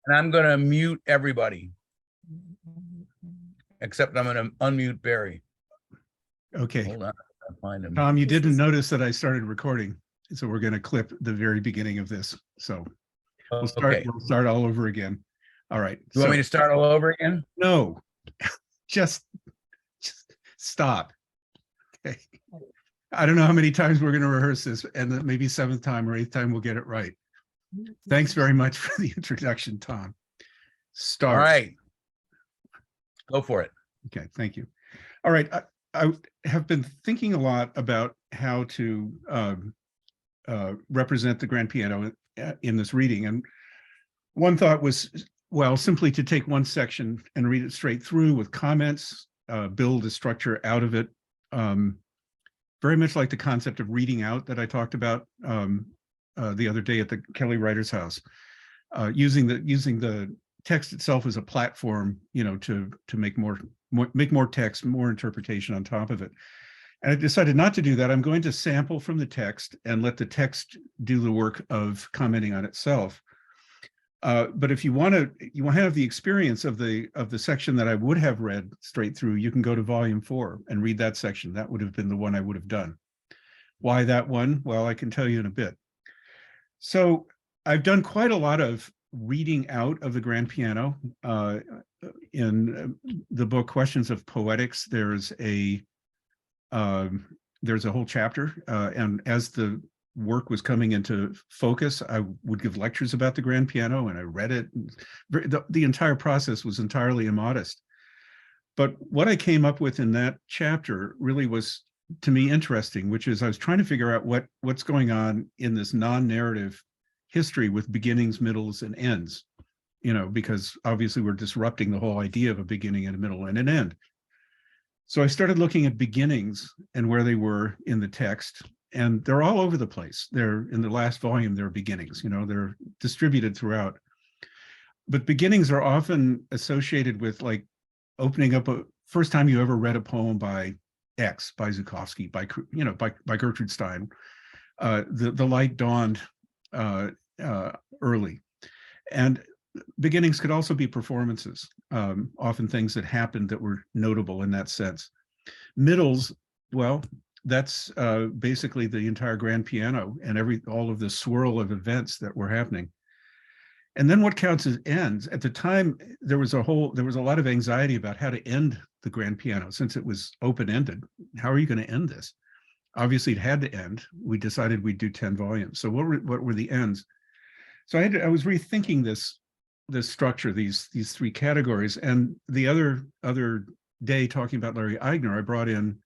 And I'm going to mute everybody, except I'm going to unmute Barry. Okay. Hold on, I'll find him. Tom, you didn't notice that I started recording, so we're going to clip the very beginning of this. So we'll start. Okay. We'll start all over again. All right. You want me to start all over again? No, just stop. Okay. I don't know how many times we're going to rehearse this, and then maybe seventh time or eighth time we'll get it right. Thanks very much for the introduction, Tom. Start. All right. Go for it. Okay, thank you. All right, I have been thinking a lot about how to represent the grand piano in this reading, and one thought was, well, simply to take one section and read it straight through with comments, build a structure out of it, very much like the concept of reading out that I talked about the other day at the Kelly Writer's House, using the text itself as a platform, to make more text, more interpretation on top of it. And I decided not to do that. I'm going to sample from the text and let the text do the work of commenting on itself. But if you want to have the experience of the section that I would have read straight through, you can go to volume 4 and read that section. That would have been the one I would have done. Why that one? Well, I can tell you in a bit. So I've done quite a lot of reading out of the grand piano. In the book Questions of Poetics, there's a whole chapter, and as the work was coming into focus, I would give lectures about the grand piano, and I read it. The entire process was entirely immodest. But what I came up with in that chapter really was, to me, interesting, which is I was trying to figure out what's going on in this non-narrative history with beginnings, middles, and ends, because obviously we're disrupting the whole idea of a beginning and a middle and an end. So I started looking at beginnings and where they were in the text, and they're all over the place. They're in the last volume, there are beginnings, they're distributed throughout. But beginnings are often associated with like opening up first time you ever read a poem by X, by Zukofsky, by Gertrude Stein. The light dawned early. And beginnings could also be performances, often things that happened that were notable in that sense. Middles, well, that's basically the entire grand piano and all of the swirl of events that were happening. And then what counts as ends? At the time, there was a lot of anxiety about how to end the grand piano, since it was open-ended. How are you going to end this? Obviously, it had to end. We decided we'd do 10 volumes. So what were the ends? So I was rethinking this structure, these three categories. And the other day, talking about Larry Eigner, I brought in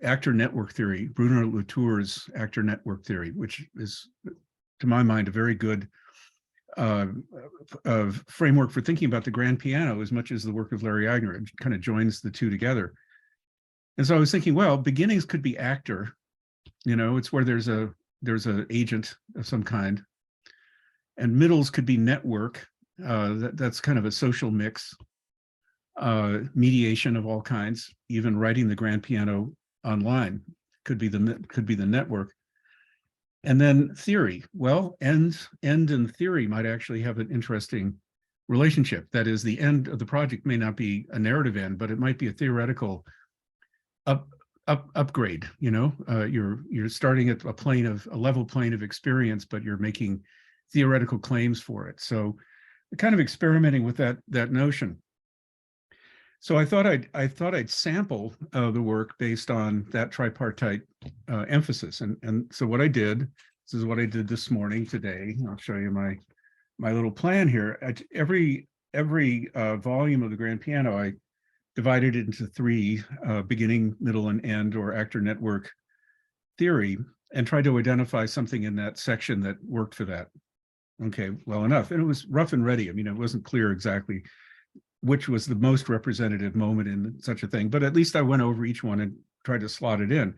actor network theory, Bruno Latour's actor network theory, which is, to my mind, a very good framework for thinking about the grand piano as much as the work of Larry Eigner. It kind of joins the two together. And so I was thinking, well, beginnings could be actor, it's where there's an agent of some kind. And middles could be network. That's kind of a social mix, mediation of all kinds. Even writing the grand piano online could be the network. And then theory. Well, end and theory might actually have an interesting relationship. That is, the end of the project may not be a narrative end, but it might be a theoretical upgrade. You're starting at a level plane of experience, but you're making theoretical claims for it. So kind of experimenting with that notion. So I thought I'd sample the work based on that tripartite emphasis. And so what I did, this is what I did this morning today. I'll show you my little plan here. Every volume of the grand piano, I divided it into 3, beginning, middle, and end, or actor network theory, and tried to identify something in that section that worked for that. Okay, well enough. And it was rough and ready. I mean, it wasn't clear exactly which was the most representative moment in such a thing, but at least I went over each one and tried to slot it in.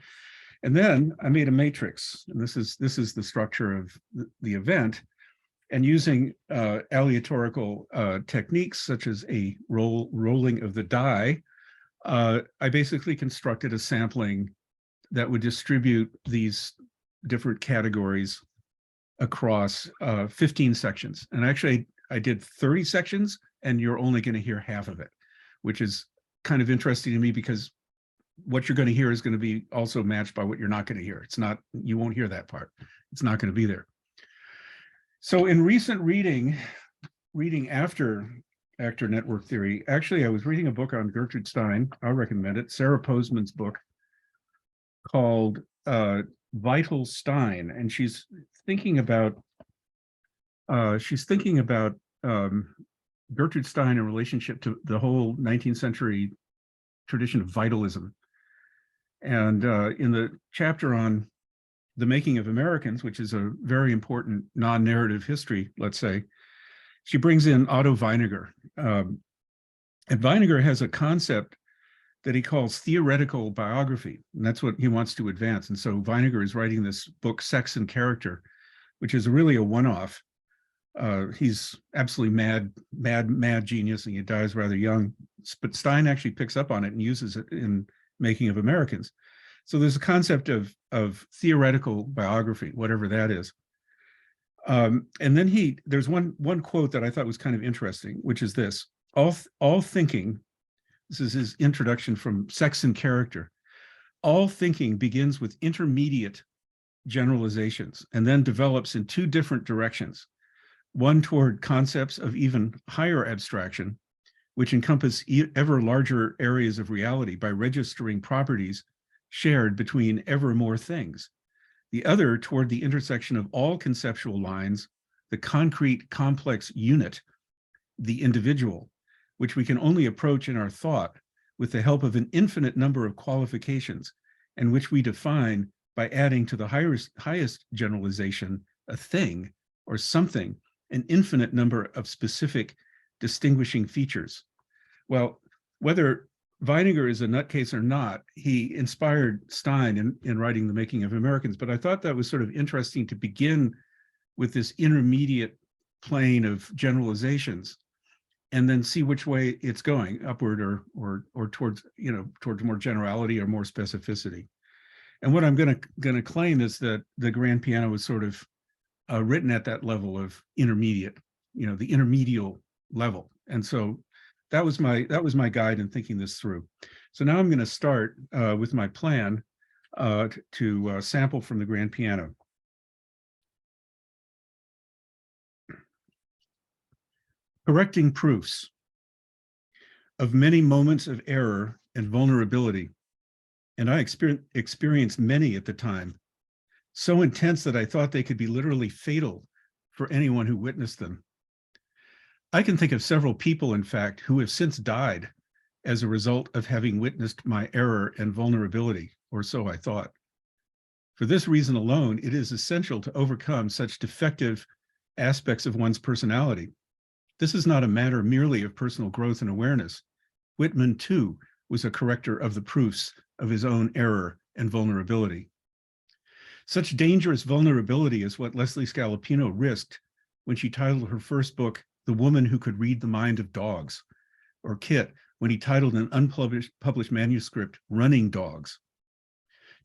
And then I made a matrix, and this is the structure of the event. And using aleatorical techniques such as a rolling of the die, I basically constructed a sampling that would distribute these different categories across 15 sections. And actually, I did 30 sections, and you're only going to hear half of it, which is kind of interesting to me because what you're going to hear is going to be also matched by what you're not going to hear. It's not, you won't hear that part. It's not going to be there. So in recent reading after actor network theory, actually, I was reading a book on Gertrude Stein. I'll recommend it. Sarah Postman's book called Vital Stein. And she's thinking about Gertrude Stein in relationship to the whole 19th century tradition of vitalism. And in the chapter on the making of Americans, which is a very important non-narrative history, let's say, she brings in Otto Weininger. And Weininger has a concept that he calls theoretical biography, and that's what he wants to advance. And so Weininger is writing this book, Sex and Character, which is really a one-off. He's absolutely mad genius, and he dies rather young. But Stein actually picks up on it and uses it in Making of Americans. So there's a concept of theoretical biography, whatever that is. And then there's one quote that I thought was kind of interesting, which is this: all thinking. This is his introduction from Sex and Character. All thinking begins with intermediate generalizations and then develops in two different directions. One toward concepts of even higher abstraction, which encompass ever larger areas of reality by registering properties shared between ever more things. The other toward the intersection of all conceptual lines, the concrete complex unit, the individual, which we can only approach in our thought with the help of an infinite number of qualifications, and which we define by adding to the highest generalization, a thing or something, an infinite number of specific distinguishing features. Well, whether Weininger is a nutcase or not, he inspired Stein in writing The Making of Americans, but I thought that was sort of interesting to begin with this intermediate plane of generalizations and then see which way it's going, upward or towards, towards more generality or more specificity. And what I'm gonna claim is that the grand piano was sort of written at that level of intermediate, the intermedial level. And so that was my guide in thinking this through. So now I'm going to start with my plan to sample from the grand piano. Correcting proofs of many moments of error and vulnerability, and I experienced many at the time, so intense that I thought they could be literally fatal for anyone who witnessed them. I can think of several people, in fact, who have since died as a result of having witnessed my error and vulnerability, or so I thought. For this reason alone, it is essential to overcome such defective aspects of one's personality. This is not a matter merely of personal growth and awareness. Whitman, too, was a corrector of the proofs of his own error and vulnerability. Such dangerous vulnerability is what Leslie Scalapino risked when she titled her first book, The Woman Who Could Read the Mind of Dogs, or Kit when he titled an unpublished manuscript, Running Dogs.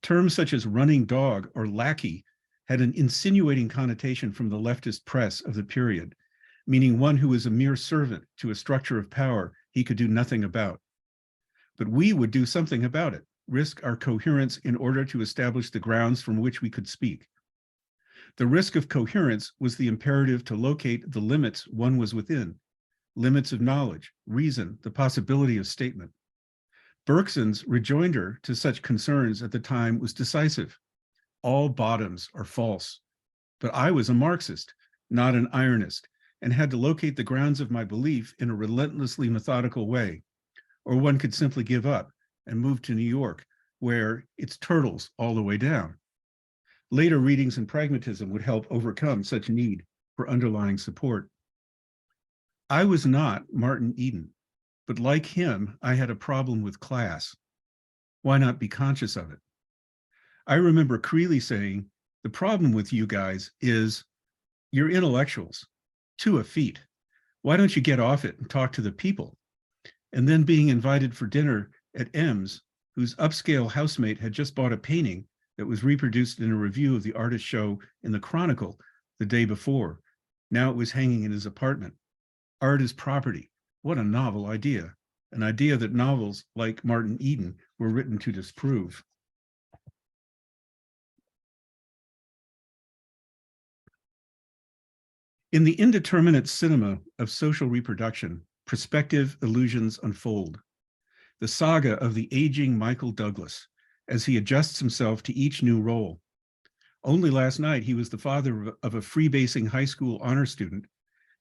Terms such as running dog or lackey had an insinuating connotation from the leftist press of the period, meaning one who was a mere servant to a structure of power he could do nothing about. But we would do something about it, risk our coherence in order to establish the grounds from which we could speak. The risk of coherence was the imperative to locate the limits one was within, limits of knowledge, reason, the possibility of statement. Bergson's rejoinder to such concerns at the time was decisive. All bottoms are false. But I was a Marxist, not an ironist, and had to locate the grounds of my belief in a relentlessly methodical way. Or one could simply give up and move to New York, where it's turtles all the way down. Later readings in pragmatism would help overcome such need for underlying support. I was not Martin Eden, but like him, I had a problem with class. Why not be conscious of it? I remember Creeley saying, the problem with you guys is you're intellectuals, to a feat. Why don't you get off it and talk to the people? And then being invited for dinner at M's, whose upscale housemate had just bought a painting that was reproduced in a review of the artist show in the Chronicle the day before. Now it was hanging in his apartment. Art is property. What a novel idea. An idea that novels like Martin Eden were written to disprove. In the indeterminate cinema of social reproduction, prospective illusions unfold. The saga of the aging Michael Douglas as he adjusts himself to each new role. Only last night, he was the father of a freebasing high school honor student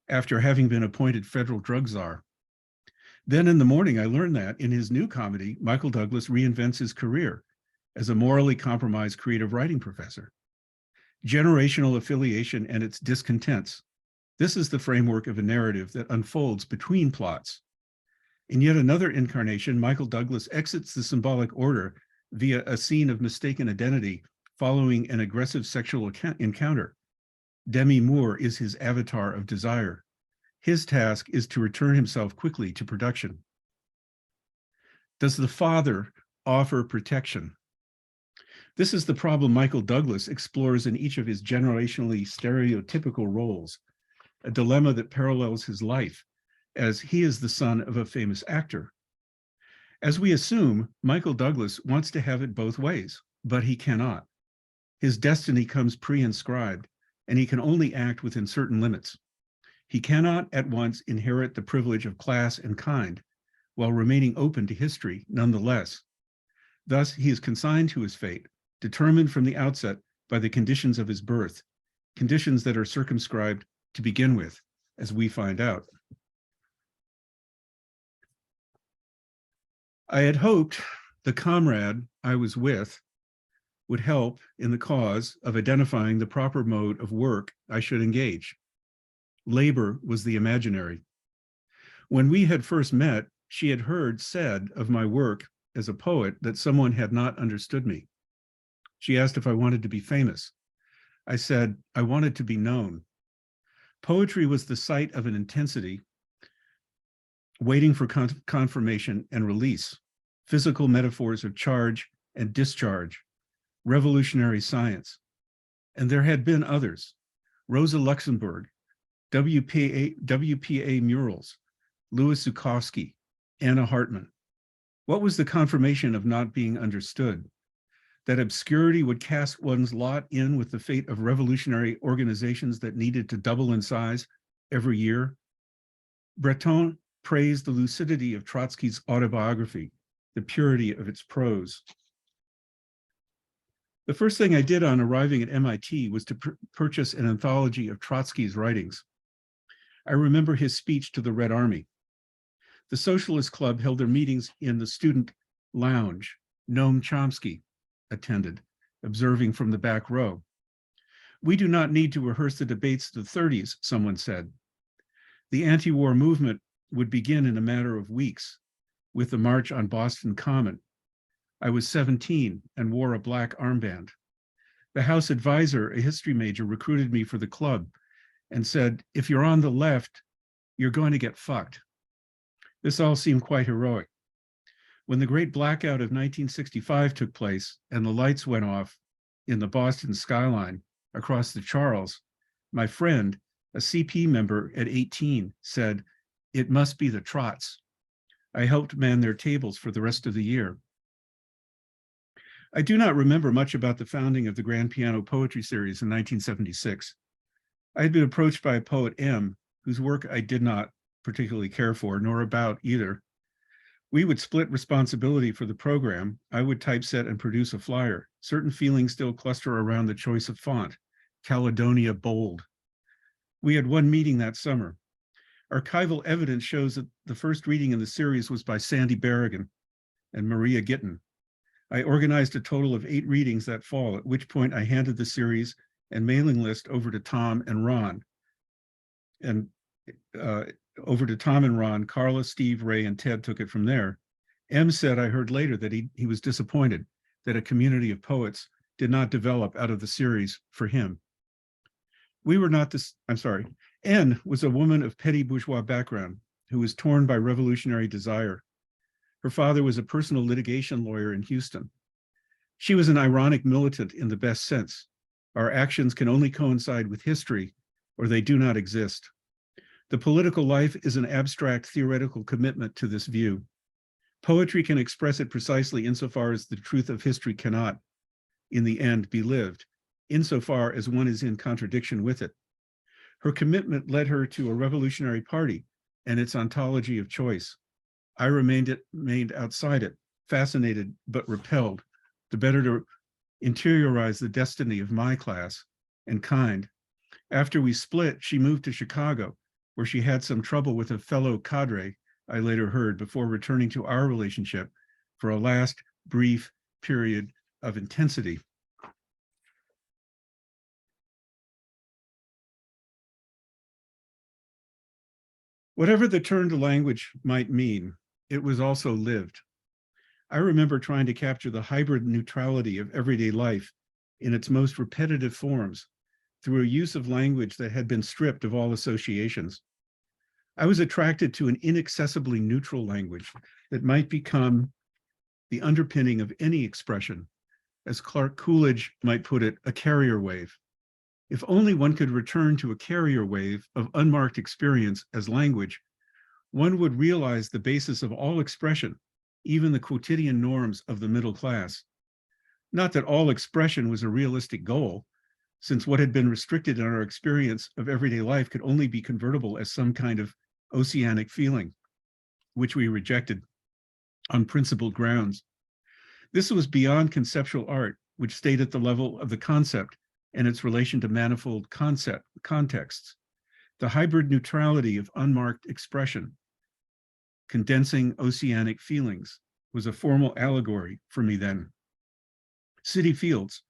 after having been appointed federal drug czar. Then in the morning, I learned that in his new comedy, Michael Douglas reinvents his career as a morally compromised creative writing professor. Generational affiliation and its discontents. This is the framework of a narrative that unfolds between plots. In yet another incarnation, Michael Douglas exits the symbolic order via a scene of mistaken identity following an aggressive sexual encounter. Demi Moore is his avatar of desire. His task is to return himself quickly to production. Does the father offer protection? This is the problem Michael Douglas explores in each of his generationally stereotypical roles, a dilemma that parallels his life, as he is the son of a famous actor. As we assume, Michael Douglas wants to have it both ways, but he cannot. His destiny comes pre-inscribed, and he can only act within certain limits. He cannot at once inherit the privilege of class and kind, while remaining open to history nonetheless. Thus, he is consigned to his fate, determined from the outset by the conditions of his birth, conditions that are circumscribed to begin with, as we find out. I had hoped the comrade I was with would help in the cause of identifying the proper mode of work I should engage. Labor was the imaginary. When we had first met, she had heard said of my work as a poet that someone had not understood me. She asked if I wanted to be famous. I said I wanted to be known. Poetry was the site of an intensity waiting for confirmation and release, physical metaphors of charge and discharge, revolutionary science. And there had been others: Rosa Luxemburg, WPA murals, Louis Zukowski, Anna Hartman. What was the confirmation of not being understood? That obscurity would cast one's lot in with the fate of revolutionary organizations that needed to double in size every year? Breton praised the lucidity of Trotsky's autobiography, the purity of its prose. The first thing I did on arriving at MIT was to purchase an anthology of Trotsky's writings. I remember his speech to the Red Army. The Socialist Club held their meetings in the student lounge. Noam Chomsky attended, observing from the back row. We do not need to rehearse the debates of the 30s, someone said. The anti-war movement would begin in a matter of weeks with the March on Boston Common. I was 17 and wore a black armband. The House advisor, a history major, recruited me for the club and said, if you're on the left, you're going to get fucked. This all seemed quite heroic. When the great blackout of 1965 took place and the lights went off in the Boston skyline across the Charles, my friend, a CP member at 18, said, it must be the Trots. I helped man their tables for the rest of the year. I do not remember much about the founding of the Grand Piano Poetry Series in 1976. I had been approached by a poet, M., whose work I did not particularly care for, nor about either. We would split responsibility for the program. I would typeset and produce a flyer. Certain feelings still cluster around the choice of font, Caledonia Bold. We had one meeting that summer. Archival evidence shows that the first reading in the series was by Sandy Berrigan and Maria Gittin. I organized a total of 8 readings that fall, at which point I handed the series and mailing list over to Tom and Ron. And Carla, Steve, Ray, and Ted took it from there. M said I heard later that he was disappointed that a community of poets did not develop out of the series for him. We were not this, I'm sorry. N was a woman of petty bourgeois background who was torn by revolutionary desire. Her father was a personal litigation lawyer in Houston. She was an ironic militant in the best sense. Our actions can only coincide with history, or they do not exist. The political life is an abstract theoretical commitment to this view. Poetry can express it precisely insofar as the truth of history cannot, in the end, be lived, insofar as one is in contradiction with it. Her commitment led her to a revolutionary party and its ontology of choice. I remained outside it, fascinated but repelled, the better to interiorize the destiny of my class and kind. After we split, she moved to Chicago, where she had some trouble with a fellow cadre, I later heard, before returning to our relationship for a last brief period of intensity. Whatever the turn to language might mean, it was also lived. I remember trying to capture the hybrid neutrality of everyday life in its most repetitive forms through a use of language that had been stripped of all associations. I was attracted to an inaccessibly neutral language that might become the underpinning of any expression, as Clark Coolidge might put it, a carrier wave. If only one could return to a carrier wave of unmarked experience as language, one would realize the basis of all expression, even the quotidian norms of the middle class. Not that all expression was a realistic goal, since what had been restricted in our experience of everyday life could only be convertible as some kind of oceanic feeling, which we rejected on principled grounds. This was beyond conceptual art, which stayed at the level of the concept and its relation to manifold contexts. The hybrid neutrality of unmarked expression, condensing oceanic feelings, was a formal allegory for me then. City Fields.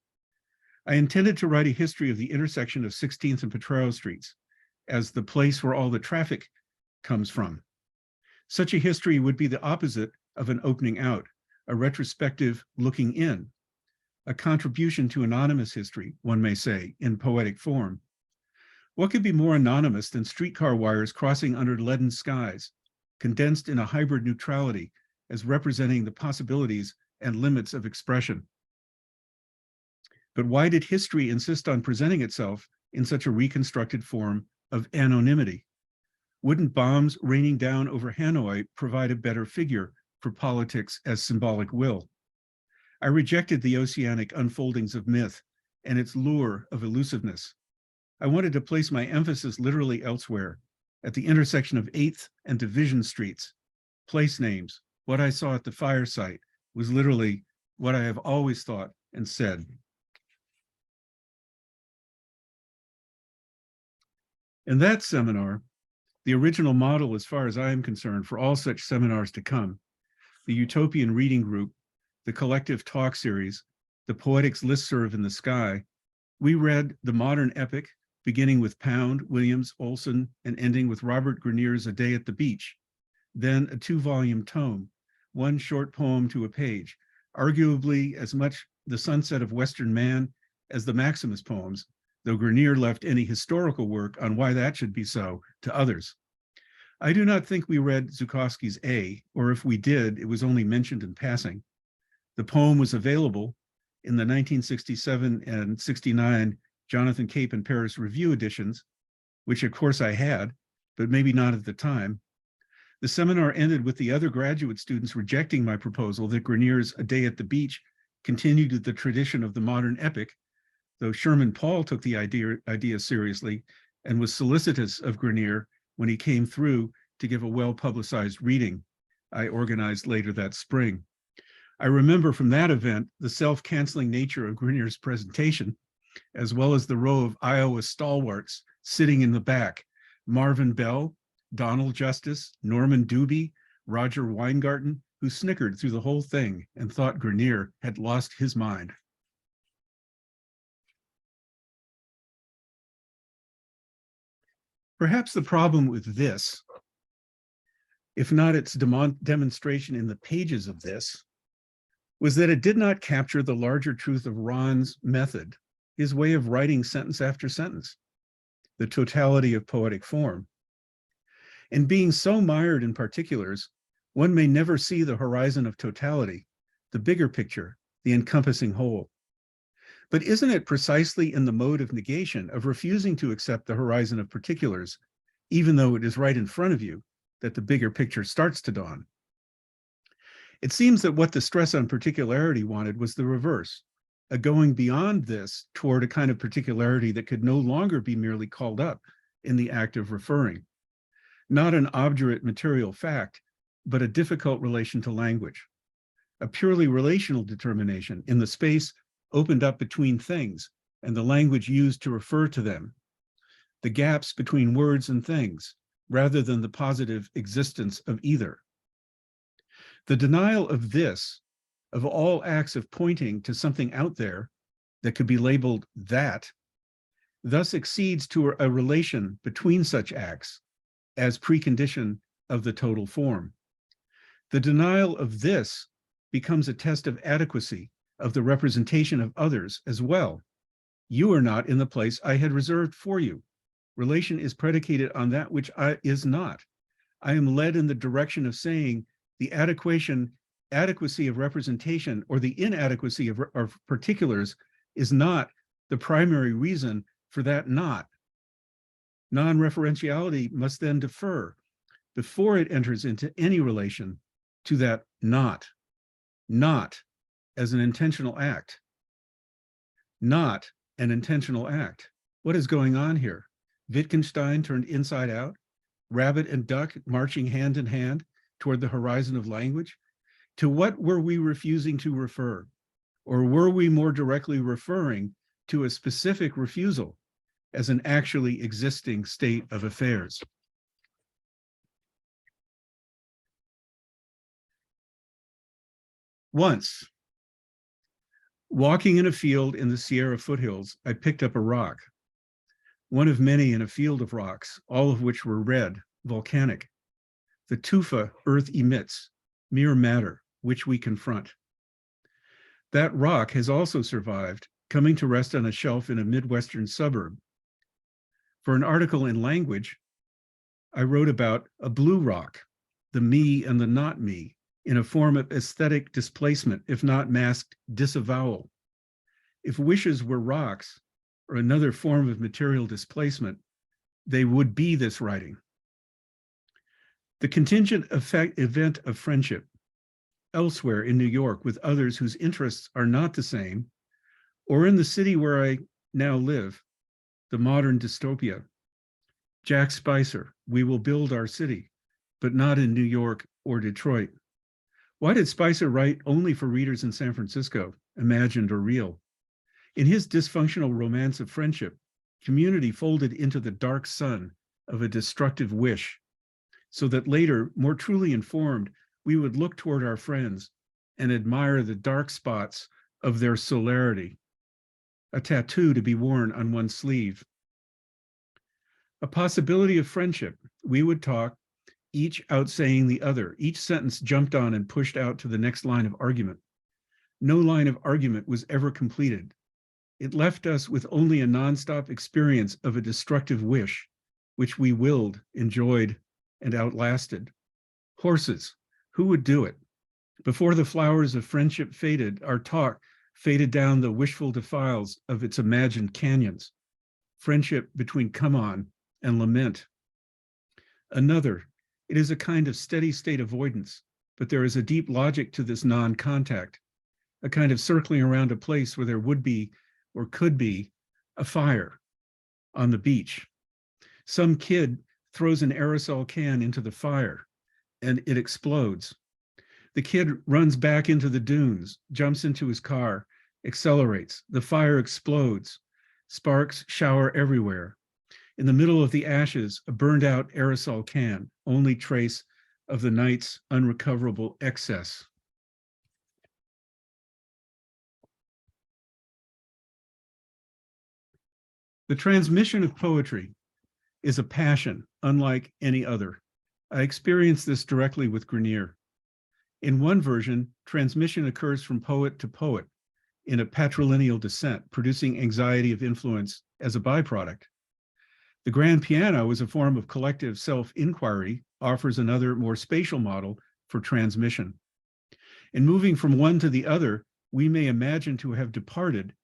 I intended to write a history of the intersection of 16th and Potrero Streets as the place where all the traffic comes from. Such a history would be the opposite of an opening out, a retrospective looking in, a contribution to anonymous history, one may say, in poetic form. What could be more anonymous than streetcar wires crossing under leaden skies, condensed in a hybrid neutrality as representing the possibilities and limits of expression? But why did history insist on presenting itself in such a reconstructed form of anonymity? Wouldn't bombs raining down over Hanoi provide a better figure for politics as symbolic will? I rejected the oceanic unfoldings of myth and its lure of elusiveness. I wanted to place my emphasis literally elsewhere, at the intersection of 8th and Division Streets. Place names, what I saw at the fire site, was literally what I have always thought and said. In that seminar, the original model, as far as I am concerned, for all such seminars to come, the Utopian Reading Group, the Collective Talk Series, the Poetics Listserv in the Sky, we read the modern epic, beginning with Pound, Williams, Olson, and ending with Robert Grenier's A Day at the Beach, then a 2-volume tome, one short poem to a page, arguably as much the sunset of Western man as the Maximus poems, though Grenier left any historical work on why that should be so to others. I do not think we read Zukowski's A, or if we did, it was only mentioned in passing. The poem was available in the 1967 and 69 Jonathan Cape and Paris Review editions, which of course I had, but maybe not at the time. The seminar ended with the other graduate students rejecting my proposal that Grenier's A Day at the Beach continued the tradition of the modern epic, though Sherman Paul took the idea seriously and was solicitous of Grenier when he came through to give a well-publicized reading I organized later that spring. I remember from that event the self-canceling nature of Grenier's presentation, as well as the row of Iowa stalwarts sitting in the back, Marvin Bell, Donald Justice, Norman Doobie, Roger Weingarten, who snickered through the whole thing and thought Grenier had lost his mind. Perhaps the problem with this, if not its demonstration in the pages of this, was that it did not capture the larger truth of Ron's method, his way of writing sentence after sentence, the totality of poetic form. And being so mired in particulars, one may never see the horizon of totality, the bigger picture, the encompassing whole. But isn't it precisely in the mode of negation, of refusing to accept the horizon of particulars, even though it is right in front of you, that the bigger picture starts to dawn? It seems that what the stress on particularity wanted was the reverse, a going beyond this toward a kind of particularity that could no longer be merely called up in the act of referring. Not an obdurate material fact, but a difficult relation to language, a purely relational determination in the space opened up between things and the language used to refer to them, the gaps between words and things, rather than the positive existence of either. The denial of this, of all acts of pointing to something out there that could be labeled that, thus accedes to a relation between such acts as precondition of the total form. The denial of this becomes a test of adequacy of the representation of others as well. You are not in the place I had reserved for you. Relation is predicated on that which is not. I am led in the direction of saying the adequacy of representation or the inadequacy of particulars is not the primary reason for that not. Non-referentiality must then defer before it enters into any relation to that not as an intentional act. Not an intentional act. What is going on here? Wittgenstein turned inside out, rabbit and duck marching hand in hand toward the horizon of language. To what were we refusing to refer? Or were we more directly referring to a specific refusal as an actually existing state of affairs? Once, walking in a field in the Sierra foothills, I picked up a rock, one of many in a field of rocks, all of which were red, volcanic. The tufa earth emits, mere matter, which we confront. That rock has also survived, coming to rest on a shelf in a Midwestern suburb. For an article in Language, I wrote about a blue rock, the me and the not me, in a form of aesthetic displacement, if not masked disavowal. If wishes were rocks, or another form of material displacement, they would be this writing. The contingent event of friendship, elsewhere in New York with others whose interests are not the same, or in the city where I now live, the modern dystopia. Jack Spicer, we will build our city, but not in New York or Detroit. Why did Spicer write only for readers in San Francisco, imagined or real? In his dysfunctional romance of friendship, community folded into the dark sun of a destructive wish, so that later, more truly informed, we would look toward our friends and admire the dark spots of their solarity, a tattoo to be worn on one's sleeve. A possibility of friendship, we would talk, each outsaying the other. Each sentence jumped on and pushed out to the next line of argument. No line of argument was ever completed. It left us with only a nonstop experience of a destructive wish, which we willed, enjoyed, and outlasted. Horses, who would do it? Before the flowers of friendship faded, our talk faded down the wishful defiles of its imagined canyons. Friendship between come on and lament. Another, it is a kind of steady state avoidance, but there is a deep logic to this non-contact, a kind of circling around a place where there would be or could be a fire on the beach. Some kid throws an aerosol can into the fire and it explodes. The kid runs back into the dunes, jumps into his car, accelerates. The fire explodes. Sparks shower everywhere. In the middle of the ashes, a burned out aerosol can, only trace of the night's unrecoverable excess. The transmission of poetry is a passion unlike any other. I experienced this directly with Grenier. In one version, transmission occurs from poet to poet in a patrilineal descent, producing anxiety of influence as a byproduct. The grand piano is a form of collective self-inquiry, offers another more spatial model for transmission. In moving from one to the other, we may imagine to have departed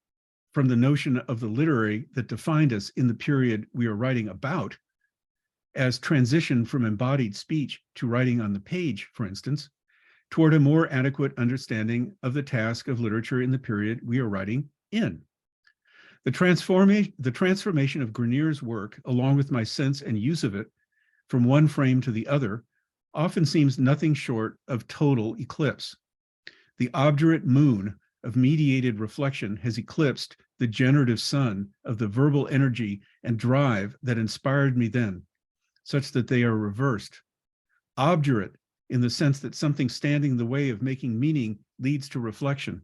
from the notion of the literary that defined us in the period we are writing about as transition from embodied speech to writing on the page, for instance, toward a more adequate understanding of the task of literature in the period we are writing in. The transformation of Grenier's work, along with my sense and use of it from one frame to the other, often seems nothing short of total eclipse. The obdurate moon of mediated reflection has eclipsed the generative sun of the verbal energy and drive that inspired me then, such that they are reversed. Obdurate in the sense that something standing in the way of making meaning leads to reflection.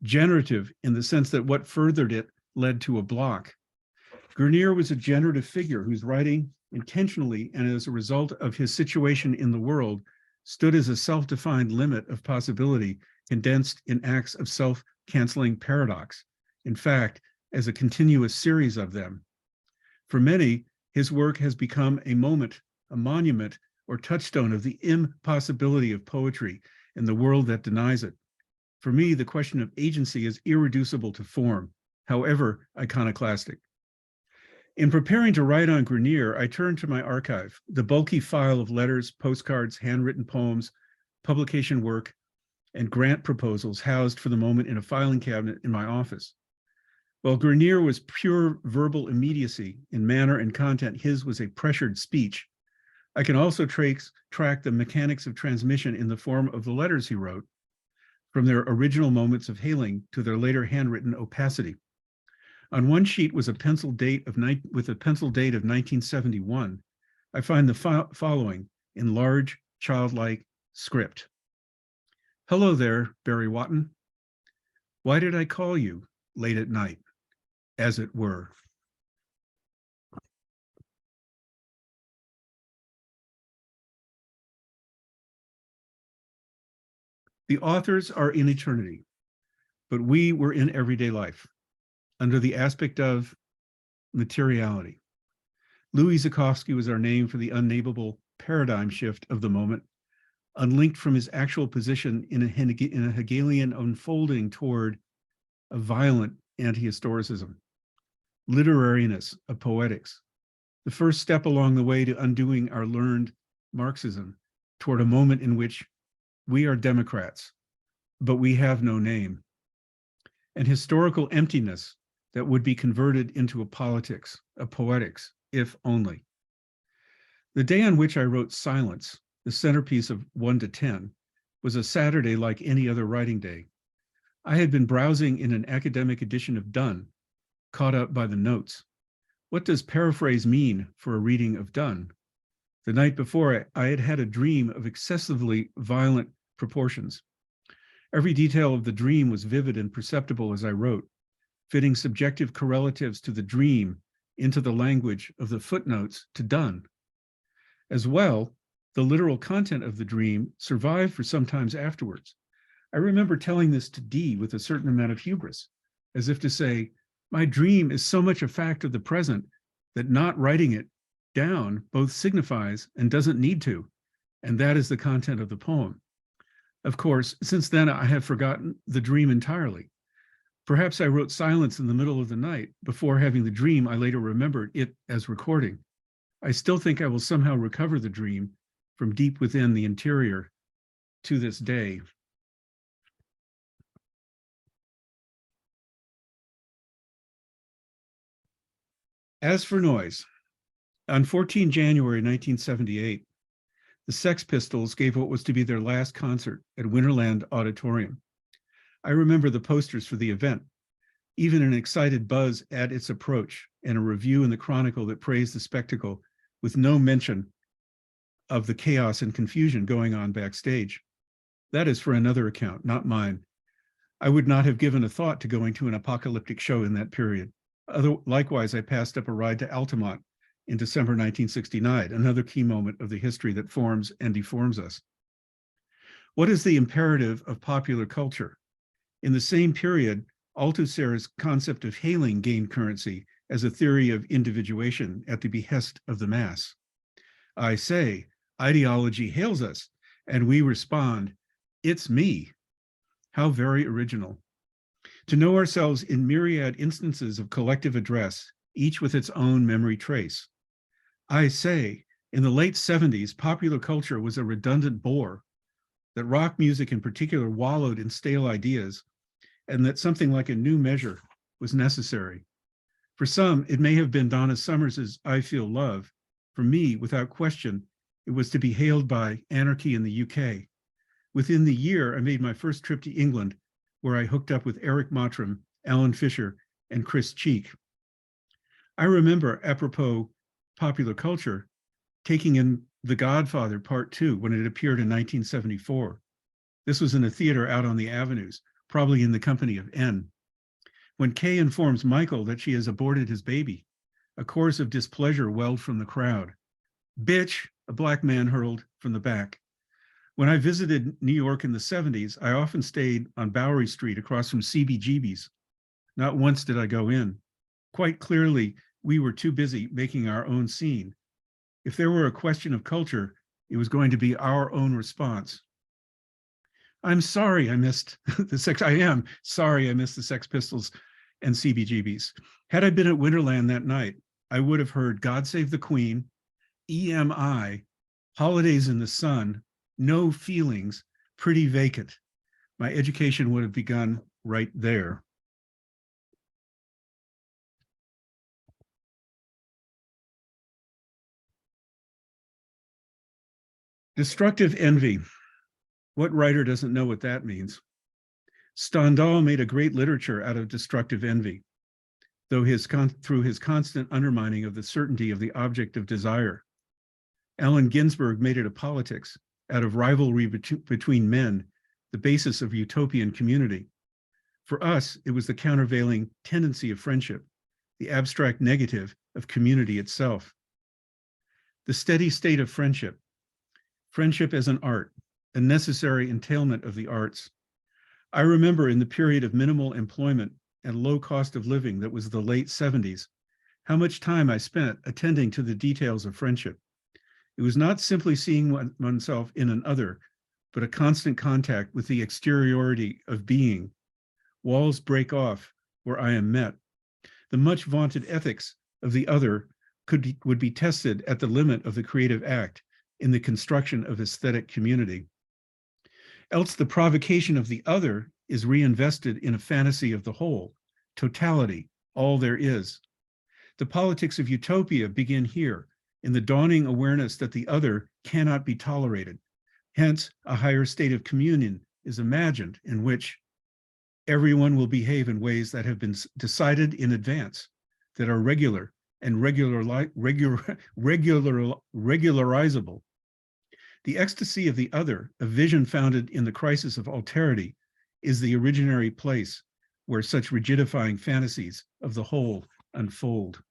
Generative in the sense that what furthered it led to a block. Grenier was a generative figure whose writing intentionally and as a result of his situation in the world stood as a self-defined limit of possibility condensed in acts of self-canceling paradox. In fact, as a continuous series of them. For many, his work has become a moment, a monument, or touchstone of the impossibility of poetry in the world that denies it. For me, the question of agency is irreducible to form, however iconoclastic. In preparing to write on Grenier, I turned to my archive, the bulky file of letters, postcards, handwritten poems, publication work, and grant proposals housed for the moment in a filing cabinet in my office. While Grenier was pure verbal immediacy in manner and content, his was a pressured speech. I can also track the mechanics of transmission in the form of the letters he wrote, from their original moments of hailing to their later handwritten opacity. On one sheet was a pencil date of 1971. I find the following in large, childlike script. Hello there, Barrett Watten. Why did I call you late at night, as it were? The authors are in eternity, but we were in everyday life, under the aspect of materiality. Louis Zukofsky was our name for the unnameable paradigm shift of the moment, unlinked from his actual position in a Hegelian unfolding toward a violent anti-historicism, literariness of poetics, the first step along the way to undoing our learned Marxism toward a moment in which we are Democrats, but we have no name, and historical emptiness that would be converted into a politics, a poetics, if only. The day on which I wrote Silence, the centerpiece of 1 to 10, was a Saturday like any other writing day. I had been browsing in an academic edition of Donne, caught up by the notes. What does paraphrase mean for a reading of Donne? The night before, I had had a dream of excessively violent proportions. Every detail of the dream was vivid and perceptible as I wrote, fitting subjective correlatives to the dream into the language of the footnotes to Donne. As well, the literal content of the dream survived for some time afterwards. I remember telling this to Dee with a certain amount of hubris, as if to say, my dream is so much a fact of the present that not writing it down both signifies and doesn't need to, and that is the content of the poem. Of course, since then I have forgotten the dream entirely. Perhaps I wrote Silence in the middle of the night. Before having the dream, I later remembered it as recording. I still think I will somehow recover the dream from deep within the interior to this day. As for noise, on 14 January 1978, the Sex Pistols gave what was to be their last concert at Winterland Auditorium. I remember the posters for the event, even an excited buzz at its approach, and a review in the Chronicle that praised the spectacle with no mention of the chaos and confusion going on backstage. That is for another account, not mine. I would not have given a thought to going to an apocalyptic show in that period. Likewise, I passed up a ride to Altamont in December 1969, another key moment of the history that forms and deforms us. What is the imperative of popular culture? In the same period, Althusser's concept of hailing gained currency as a theory of individuation at the behest of the mass. I say, ideology hails us, and we respond, it's me. How very original. to know ourselves in myriad instances of collective address, each with its own memory trace. I say, in the late 70s, popular culture was a redundant bore, that rock music in particular wallowed in stale ideas, and that something like a new measure was necessary. For some, it may have been Donna Summers's I Feel Love. For me, without question, it was to be hailed by Anarchy in the UK. Within the year, I made my first trip to England, where I hooked up with Eric Mottram, Alan Fisher, and Chris Cheek. I remember, apropos popular culture, taking in The Godfather Part 2 when it appeared in 1974. This was in a theater out on the avenues, probably in the company of N. When Kay informs Michael that she has aborted his baby, a chorus of displeasure welled from the crowd. Bitch, a black man hurled from the back. When I visited New York in the 70s, I often stayed on Bowery Street across from CBGB's. Not once did I go in. Quite clearly, we were too busy making our own scene. If there were a question of culture, it was going to be our own response. I'm sorry I missed the Sex. I am sorry I missed the Sex Pistols and CBGB's. Had I been at Winterland that night, I would have heard God Save the Queen, EMI, Holidays in the Sun, No Feelings, Pretty Vacant. My education would have begun right there. Destructive envy. What writer doesn't know what that means? Stendhal made a great literature out of destructive envy, though through his constant undermining of the certainty of the object of desire. Allen Ginsberg made it a politics out of rivalry between men, the basis of utopian community. For us, it was the countervailing tendency of friendship, the abstract negative of community itself. The steady state of friendship. Friendship as an art, a necessary entailment of the arts. I remember in the period of minimal employment and low cost of living that was the late 70s, how much time I spent attending to the details of friendship. It was not simply seeing oneself in an other, but a constant contact with the exteriority of being. Walls break off where I am met. The much vaunted ethics of the other would be tested at the limit of the creative act in the construction of aesthetic community. Else the provocation of the other is reinvested in a fantasy of the whole, totality, all there is. The politics of utopia begin here, in the dawning awareness that the other cannot be tolerated. Hence, a higher state of communion is imagined in which everyone will behave in ways that have been decided in advance, that are regular and regularizable. The ecstasy of the other, a vision founded in the crisis of alterity, is the originary place where such rigidifying fantasies of the whole unfold.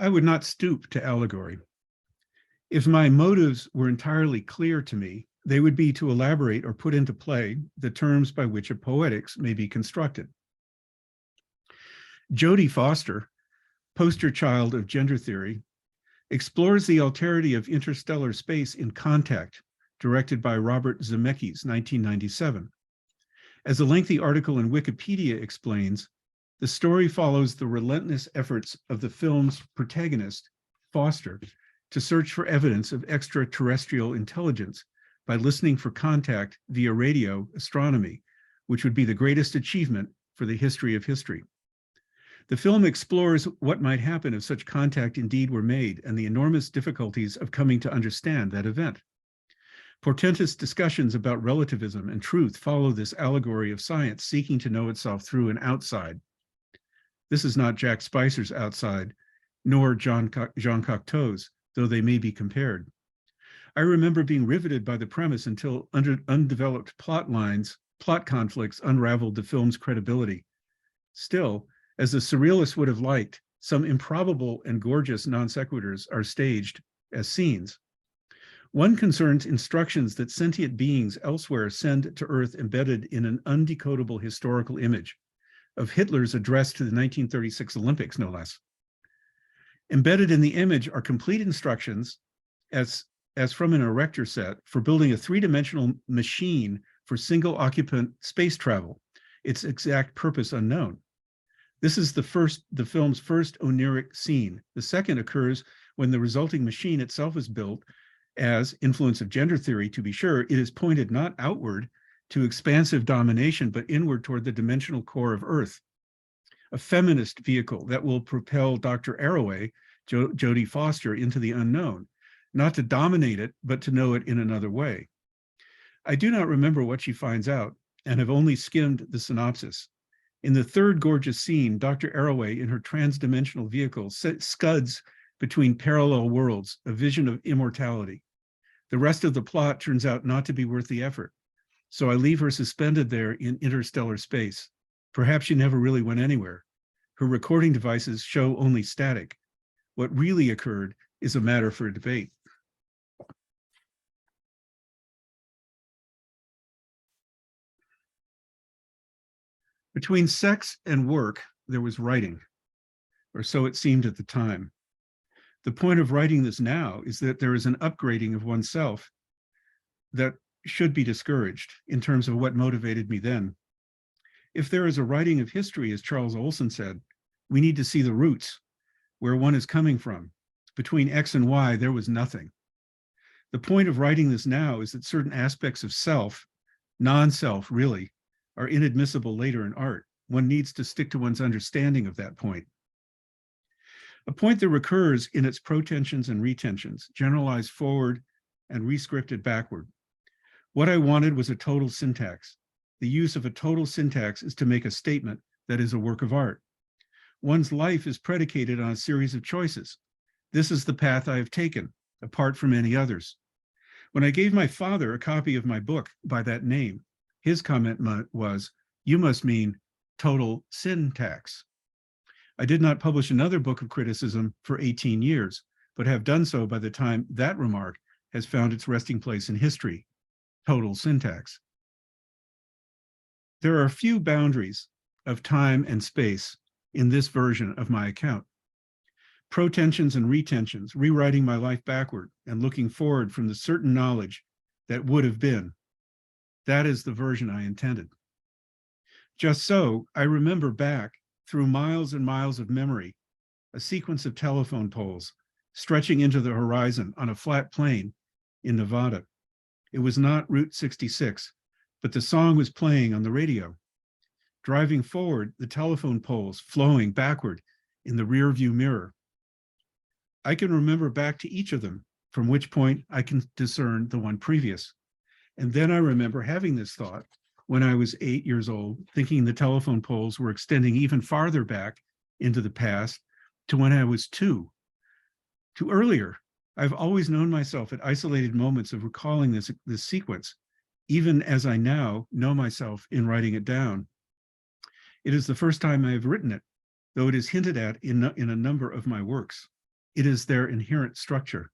I would not stoop to allegory. If my motives were entirely clear to me, they would be to elaborate or put into play the terms by which a poetics may be constructed. Jodie Foster, poster child of gender theory, explores the alterity of interstellar space in Contact, directed by Robert Zemeckis, 1997. As a lengthy article in Wikipedia explains, the story follows the relentless efforts of the film's protagonist, Foster, to search for evidence of extraterrestrial intelligence by listening for contact via radio astronomy, which would be the greatest achievement for the history of history. The film explores what might happen if such contact indeed were made and the enormous difficulties of coming to understand that event. Portentous discussions about relativism and truth follow this allegory of science seeking to know itself through an outside. This is not Jack Spicer's outside, nor Jean Cocteau's, though they may be compared. I remember being riveted by the premise until undeveloped plot conflicts unraveled the film's credibility. Still, as the surrealists would have liked, some improbable and gorgeous non sequiturs are staged as scenes. One concerns instructions that sentient beings elsewhere send to Earth embedded in an undecodable historical image of Hitler's address to the 1936 Olympics, no less. Embedded in the image are complete instructions as as from an erector set for building a three-dimensional machine for single occupant space travel, its exact purpose unknown. This is the film's first oniric scene. The second occurs when the resulting machine itself is built as influence of gender theory, to be sure. It is pointed not outward to expansive domination, but inward toward the dimensional core of Earth. A feminist vehicle that will propel Dr. Arroway, Jodie Foster, into the unknown, not to dominate it, but to know it in another way. I do not remember what she finds out and have only skimmed the synopsis. In the third gorgeous scene, Dr. Arroway in her trans-dimensional vehicle scuds between parallel worlds, a vision of immortality. The rest of the plot turns out not to be worth the effort, so I leave her suspended there in interstellar space. Perhaps she never really went anywhere. Her recording devices show only static. What really occurred is a matter for debate. Between sex and work, there was writing, or so it seemed at the time. The point of writing this now is that there is an upgrading of oneself that should be discouraged in terms of what motivated me then. If there is a writing of history, as Charles Olson said, we need to see the roots, where one is coming from. Between X and Y, there was nothing. The point of writing this now is that certain aspects of self, non-self really, are inadmissible later in art. One needs to stick to one's understanding of that point. A point that recurs in its protensions and retentions, generalized forward and rescripted backward. What I wanted was a total syntax. The use of a total syntax is to make a statement that is a work of art. One's life is predicated on a series of choices. This is the path I have taken, apart from any others. When I gave my father a copy of my book by that name, his comment was, "You must mean total syntax." I did not publish another book of criticism for 18 years, but have done so by the time that remark has found its resting place in history, total syntax. There are few boundaries of time and space in this version of my account. Protensions and retentions, rewriting my life backward and looking forward from the certain knowledge that would have been. That is the version I intended. Just so, I remember back through miles and miles of memory, a sequence of telephone poles stretching into the horizon on a flat plain in Nevada. It was not Route 66, but the song was playing on the radio. Driving forward, the telephone poles flowing backward in the rear view mirror. I can remember back to each of them, from which point I can discern the one previous. And then I remember having this thought when I was 8 years old, thinking the telephone poles were extending even farther back into the past to when I was 2. To earlier, I've always known myself at isolated moments of recalling this sequence, even as I now know myself in writing it down. It is the first time I have written it, though it is hinted at in a number of my works. It is their inherent structure.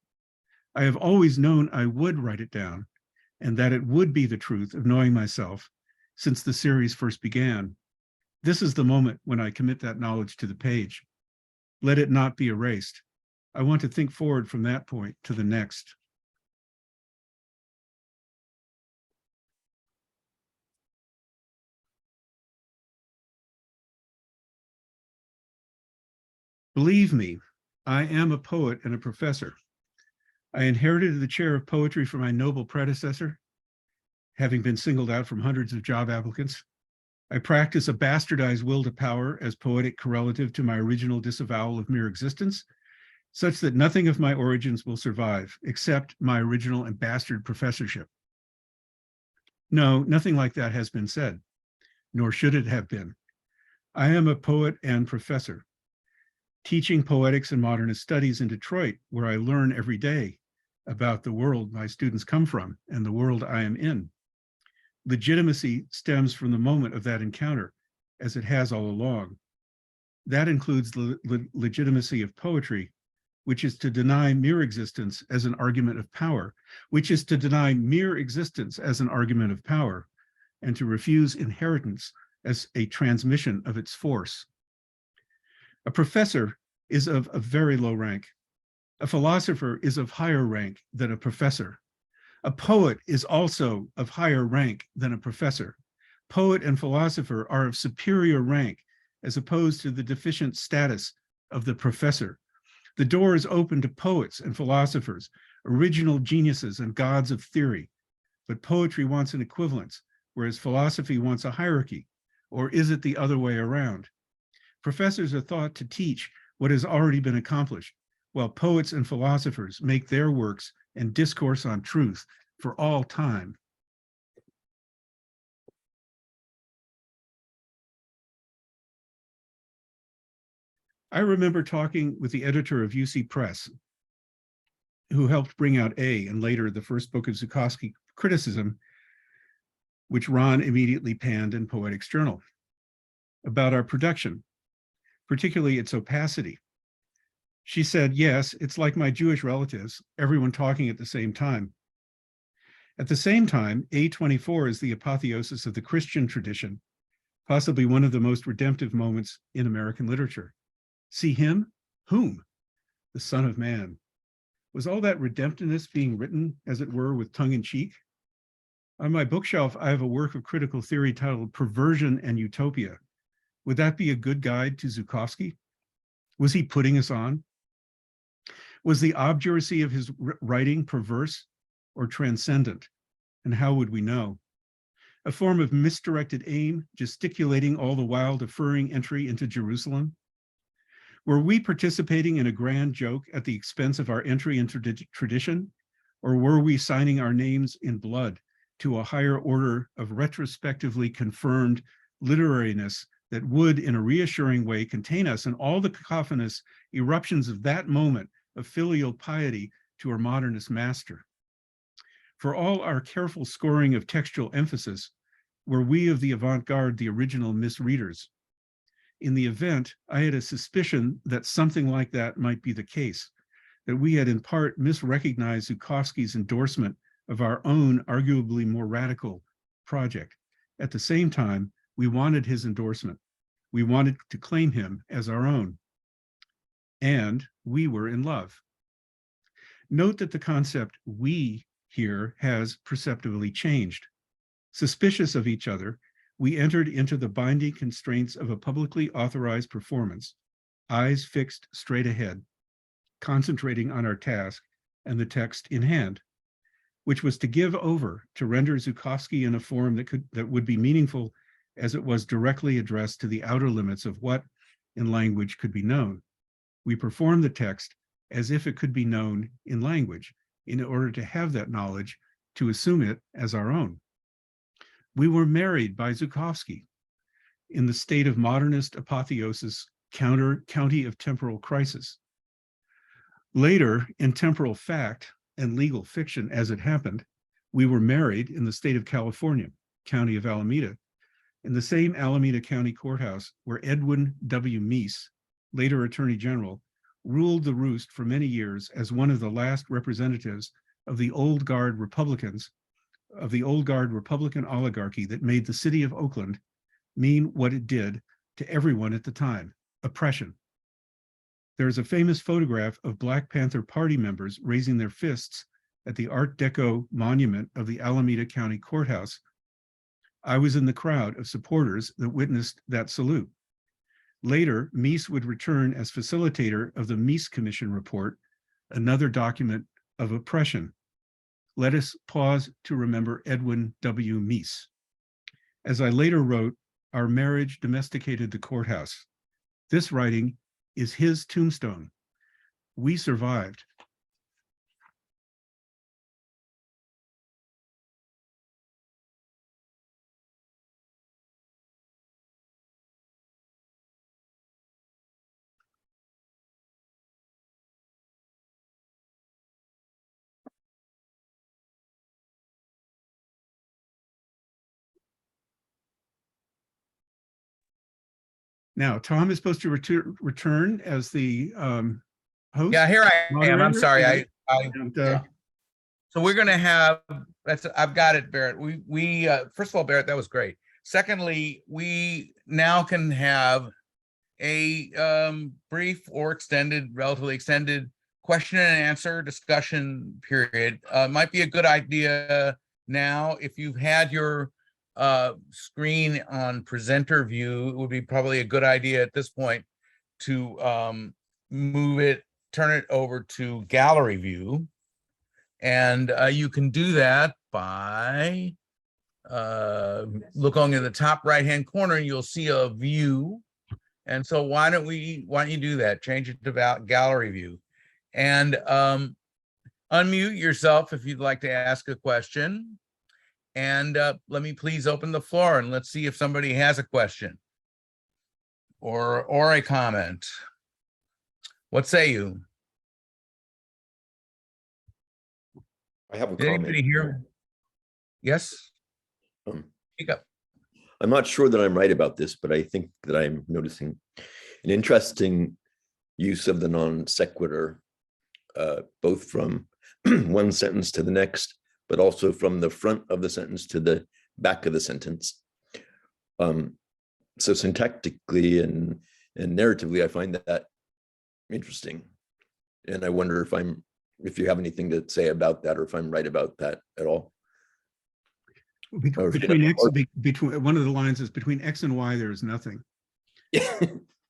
I have always known I would write it down, and that it would be the truth of knowing myself since the series first began. This is the moment when I commit that knowledge to the page. Let it not be erased. I want to think forward from that point to the next. Believe me, I am a poet and a professor. I inherited the chair of poetry from my noble predecessor, having been singled out from hundreds of job applicants. I practice a bastardized will to power as poetic correlative to my original disavowal of mere existence, such that nothing of my origins will survive, except my original and bastard professorship. No, nothing like that has been said, nor should it have been. I am a poet and professor, teaching poetics and modernist studies in Detroit, where I learn every day about the world my students come from and the world I am in. Legitimacy stems from the moment of that encounter, as it has all along. That includes the legitimacy of poetry, which is to deny mere existence as an argument of power, which is to deny mere existence as an argument of power, and to refuse inheritance as a transmission of its force. A professor is of a very low rank. A philosopher is of higher rank than a professor. A poet is also of higher rank than a professor. Poet and philosopher are of superior rank as opposed to the deficient status of the professor. The door is open to poets and philosophers, original geniuses and gods of theory. But poetry wants an equivalence, whereas philosophy wants a hierarchy. Or is it the other way around? Professors are thought to teach what has already been accomplished, while poets and philosophers make their works and discourse on truth for all time. I remember talking with the editor of UC Press, who helped bring out A and later the first book of Zukofsky criticism, which Ron immediately panned in Poetics Journal, about our production, particularly its opacity. She said, yes, it's like my Jewish relatives, everyone talking at the same time. At the same time, A24 is the apotheosis of the Christian tradition, possibly one of the most redemptive moments in American literature. See him? Whom? The Son of Man. Was all that redemptiveness being written, as it were, with tongue in cheek? On my bookshelf, I have a work of critical theory titled Perversion and Utopia. Would that be a good guide to Zukofsky? Was he putting us on? Was the obduracy of his writing perverse or transcendent? And how would we know? A form of misdirected aim, gesticulating all the while deferring entry into Jerusalem? Were we participating in a grand joke at the expense of our entry into tradition? Or were we signing our names in blood to a higher order of retrospectively confirmed literariness that would, in a reassuring way, contain us in all the cacophonous eruptions of that moment of filial piety to our modernist master? For all our careful scoring of textual emphasis, were we of the avant-garde the original misreaders? In the event, I had a suspicion that something like that might be the case, that we had in part misrecognized Zukofsky's endorsement of our own arguably more radical project. At the same time, we wanted his endorsement. We wanted to claim him as our own. And we were in love. Note that the concept "we" here has perceptibly changed. Suspicious of each other, we entered into the binding constraints of a publicly authorized performance, eyes fixed straight ahead, concentrating on our task and the text in hand, which was to give over, to render Zukofsky in a form that would be meaningful as it was directly addressed to the outer limits of what in language could be known. We performed the text as if it could be known in language, in order to have that knowledge, to assume it as our own. We were married by Zukofsky in the state of modernist apotheosis, county of temporal crisis. Later, in temporal fact and legal fiction as it happened, we were married in the state of California, county of Alameda, in the same Alameda County Courthouse where Edwin W. Meese, later Attorney General, ruled the roost for many years as one of the last representatives of the old guard Republicans, of the old guard Republican oligarchy that made the city of Oakland mean what it did to everyone at the time: oppression. There is a famous photograph of Black Panther Party members raising their fists at the Art Deco monument of the Alameda County Courthouse. I was in the crowd of supporters that witnessed that salute. Later, Meese would return as facilitator of the Meese Commission report, another document of oppression. Let us pause to remember Edwin W. Meese. As I later wrote, our marriage domesticated the courthouse. This writing is his tombstone. We survived. Now, Tom is supposed to return as the host. Yeah, here I am. I'm moderator, sorry. and, So we're going to have, I've got it, Barrett. First of all, Barrett, that was great. Secondly, we now can have a brief or extended, relatively extended question and answer discussion period. Might be a good idea now, if you've had your screen on presenter view, it would be probably a good idea at this point to turn it over to gallery view. And you can do that by looking in the top right-hand corner, and you'll see a view. And so why don't you do that? Change it to gallery view, and unmute yourself if you'd like to ask a question. And let me please open the floor, and let's see if somebody has a question or a comment. What say you? I have a Did comment. anybody hear? Yes? Speak up. I'm not sure that I'm right about this, but I think that I'm noticing an interesting use of the non sequitur, both from one sentence to the next, but also from the front of the sentence to the back of the sentence. So syntactically and narratively, I find that interesting. And I wonder if you have anything to say about that, or if I'm right about that at all. Between one of the lines is between X and Y, there is nothing.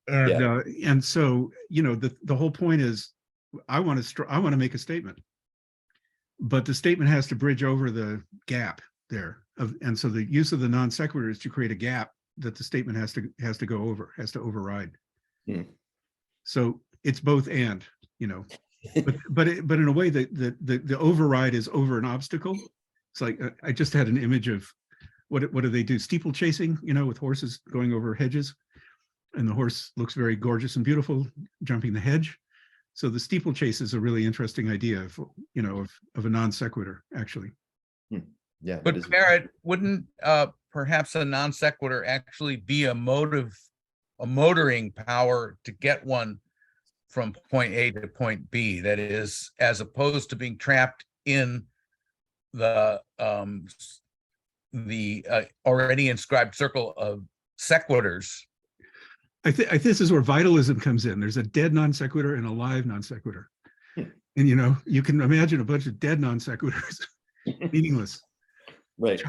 And so, you know, the whole point is I want to make a statement, but the statement has to bridge over the gap there. And so the use of the non sequitur is to create a gap that the statement has to go over, has to override. So it's both and, you know, but in a way that the override is over an obstacle. It's like, I just had an image of what do they do? Steeplechasing, you know, with horses going over hedges, and the horse looks very gorgeous and beautiful jumping the hedge. So the steeplechase is a really interesting idea of, you know, of a non sequitur, actually. Yeah. But Barrett, wouldn't perhaps a non sequitur actually be a motoring power to get one from point A to point B? That is, as opposed to being trapped in the already inscribed circle of sequiturs. I think this is where vitalism comes in. There's a dead non sequitur and a live non sequitur. And, you know, you can imagine a bunch of dead non sequiturs, meaningless. Right.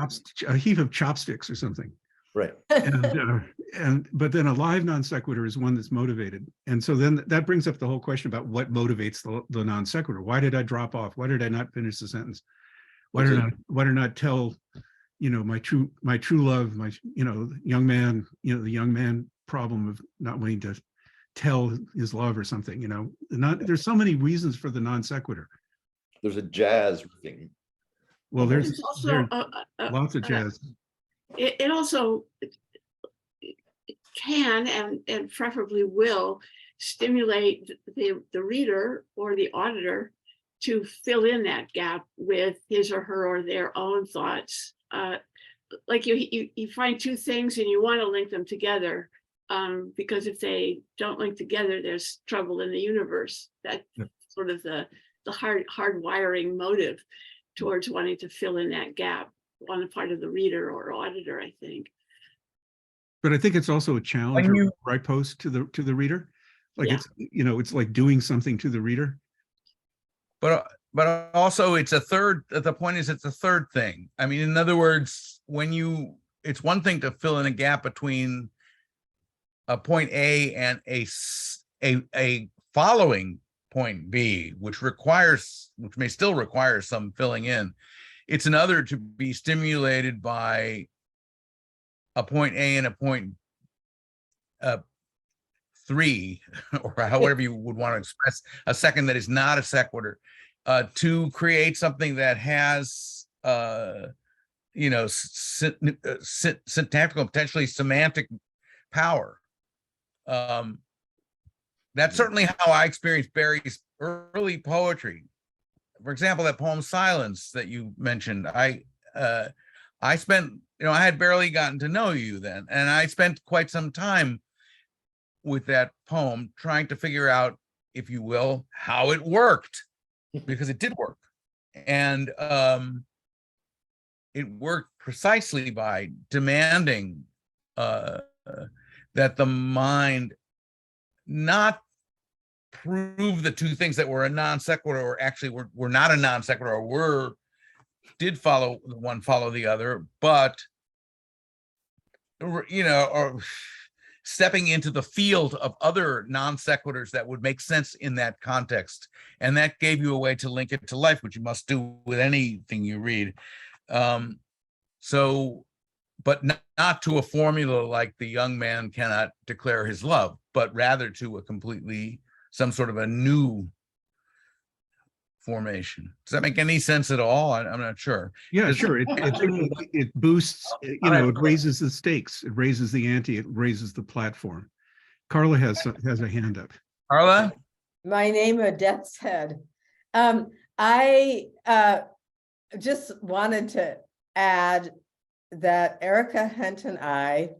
A heap of chopsticks or something. Right. But then a live non sequitur is one that's motivated. And so then that brings up the whole question about what motivates the non sequitur. Why did I drop off? Why did I not finish the sentence? Why did I not tell, you know, my true love, my, you know, young man, you know, the young man problem of not wanting to tell his love or something, you know. There's so many reasons for the non sequitur. There's a jazz thing. Well, there's also lots of jazz. It also can and preferably will stimulate the reader or the auditor to fill in that gap with his or her or their own thoughts. Like you find two things and you want to link them together, because if they don't link together, there's trouble in the universe. That's sort of the hard wiring motive towards wanting to fill in that gap on the part of the reader or auditor, I think. But I think it's also a challenge or right post to the reader. Like, it's, you know, it's like doing something to the reader. But also it's a third, the point is it's a third thing. I mean, in other words, it's one thing to fill in a gap between a point A and a following point B, which may still require some filling in. It's another to be stimulated by a point A and a point 3, or however you would want to express a second that is not a sequitur, to create something that has, you know, syntactical, potentially semantic power. That's certainly how I experienced Barry's early poetry. For example, that poem "Silence" that you mentioned, I spent, you know, I had barely gotten to know you then, and I spent quite some time with that poem trying to figure out, if you will, how it worked, because it did work. And it worked precisely by demanding that the mind not prove the two things that were a non sequitur or actually were not a non sequitur or did follow the one follow the other, but or stepping into the field of other non sequiturs that would make sense in that context. And that gave you a way to link it to life, which you must do with anything you read. But not to a formula like the young man cannot declare his love, but rather to some sort of a new formation. Does that make any sense at all? I'm not sure. Yeah, sure. It boosts, it raises the stakes, it raises the ante, it raises the platform. Carla has a hand up. Carla? My name of Death's Head. I just wanted to add that Erica Hunt and I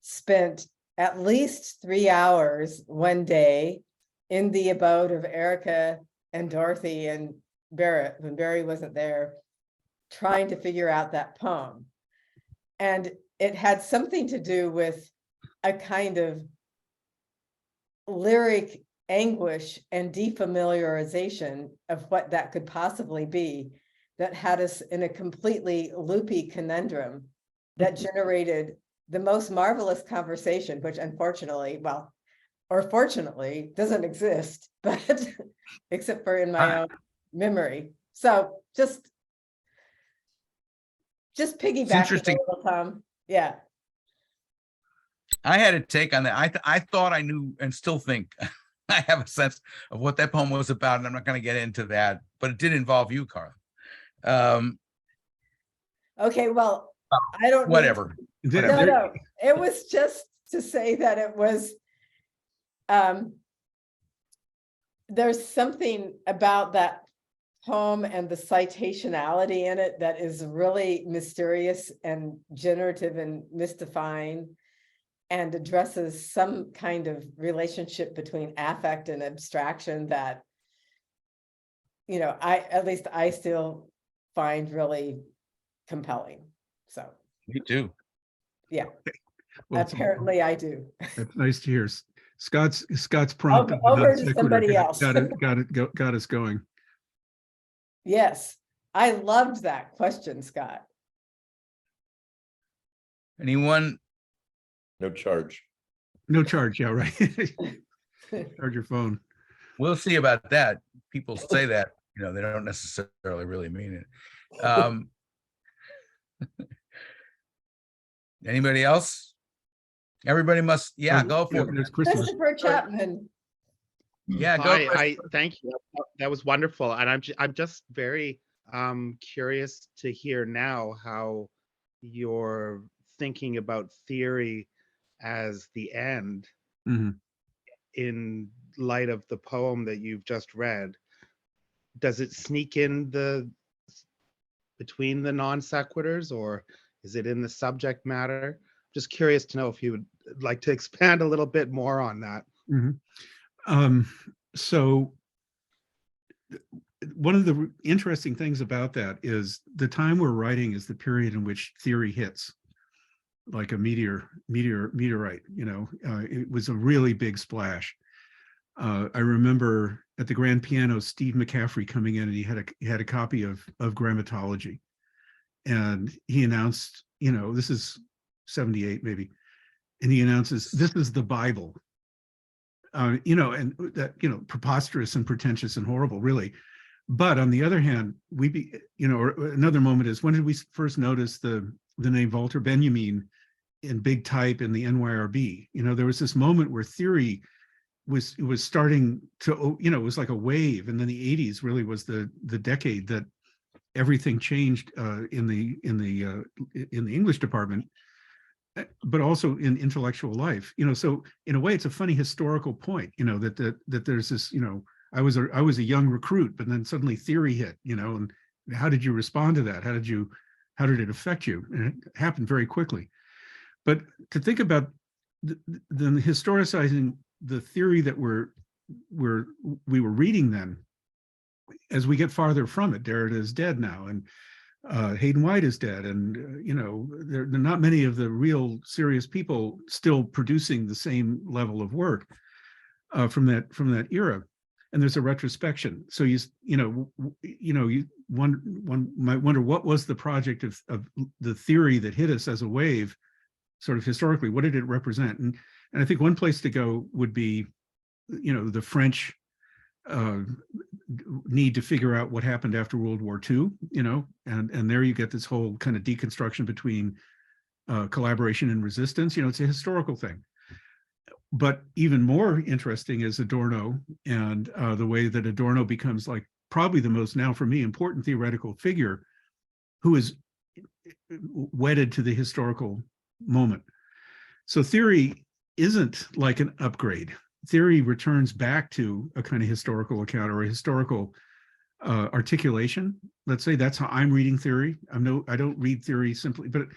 spent at least 3 hours one day in the abode of Erica and Dorothy and Barrett, when Barry wasn't there, trying to figure out that poem. And it had something to do with a kind of lyric anguish and defamiliarization of what that could possibly be, that had us in a completely loopy conundrum that generated the most marvelous conversation, which unfortunately, or fortunately, doesn't exist, but except for in my own memory. So just piggybacking a little, Tom. Yeah. I had a take on that. I thought I knew and still think I have a sense of what that poem was about, and I'm not going to get into that, but it did involve you, Carla. Okay, well, I don't whatever. No, it was just to say that it was there's something about that poem and the citationality in it that is really mysterious and generative and mystifying, and addresses some kind of relationship between affect and abstraction that, at least I still find really compelling. So me too. Yeah. Well, apparently I do. That's nice to hear. Scott's prompt over to somebody else. got us going. Yes, I loved that question, Scott. Anyone? No charge. No charge. Yeah, right. Charge your phone. We'll see about that. People say that, they don't necessarily really mean it. Anybody else? Everybody must, go for it. There's Christopher Chapman. Yeah, go. I thank you. That was wonderful, and I'm just very curious to hear now how you're thinking about theory as the end in light of the poem that you've just read. Does it sneak in between the non sequiturs, or is it in the subject matter? Just curious to know if you would like to expand a little bit more on that. So one of the interesting things about that is the time we're writing is the period in which theory hits, like a meteorite. It was a really big splash. I remember at the grand piano, Steve McCaffrey coming in, and he had a copy of Grammatology, and he announced, this is 78 maybe, and he announces, this is the Bible. And that, preposterous and pretentious and horrible, really. But on the other hand, another moment is, when did we first notice the name Walter Benjamin in big type in the NYRB? There was this moment where theory was starting to, it was like a wave, and then the 80s really was the decade that everything changed in the English department, but also in intellectual life. So in a way, it's a funny historical point, that there's this, I was a young recruit, but then suddenly theory hit, and how did you respond to that? How did it affect you? And it happened very quickly. But to think about the historicizing the theory that we were reading then, as we get farther from it, Derrida is dead now, and Hayden White is dead, and there are not many of the real serious people still producing the same level of work. from that era, and there's a retrospection. So one might wonder, what was the project of the theory that hit us as a wave, sort of historically? What did it represent? And I think one place to go would be, the French need to figure out what happened after World War II, and there you get this whole kind of deconstruction between collaboration and resistance. It's a historical thing. But even more interesting is Adorno, and the way that Adorno becomes, like, probably the most, now for me, important theoretical figure who is wedded to the historical moment. So theory isn't like an upgrade. Theory returns back to a kind of historical account or a historical articulation. Let's say that's how I'm reading theory. I don't read theory simply, but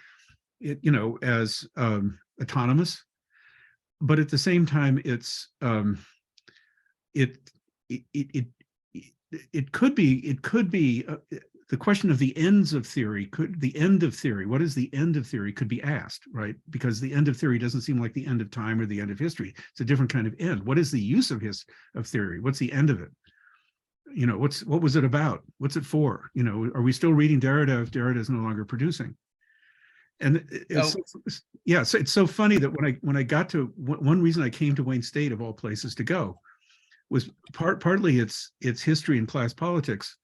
as autonomous. But at the same time, it could be the question of the ends of theory. The end of theory, what is the end of theory, could be asked, right? Because the end of theory doesn't seem like the end of time or the end of history. It's a different kind of end. What is the use of theory? What's the end of it? What was it about? What's it for? Are we still reading Derrida if Derrida is no longer producing? And so it's so funny that when I got to, one reason I came to Wayne State, of all places to go, was partly its history and class politics,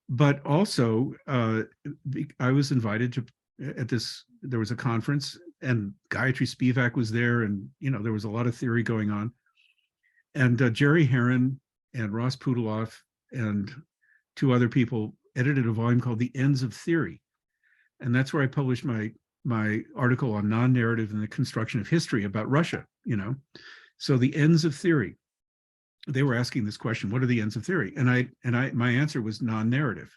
but also I was invited to there was a conference, and Gayatri Spivak was there, and there was a lot of theory going on, and Jerry Heron and Ross Pudeloff and two other people edited a volume called The Ends of Theory, and that's where I published my article on non-narrative and the construction of history about Russia. So the ends of theory, they were asking this question: what are the ends of theory? And my answer was non-narrative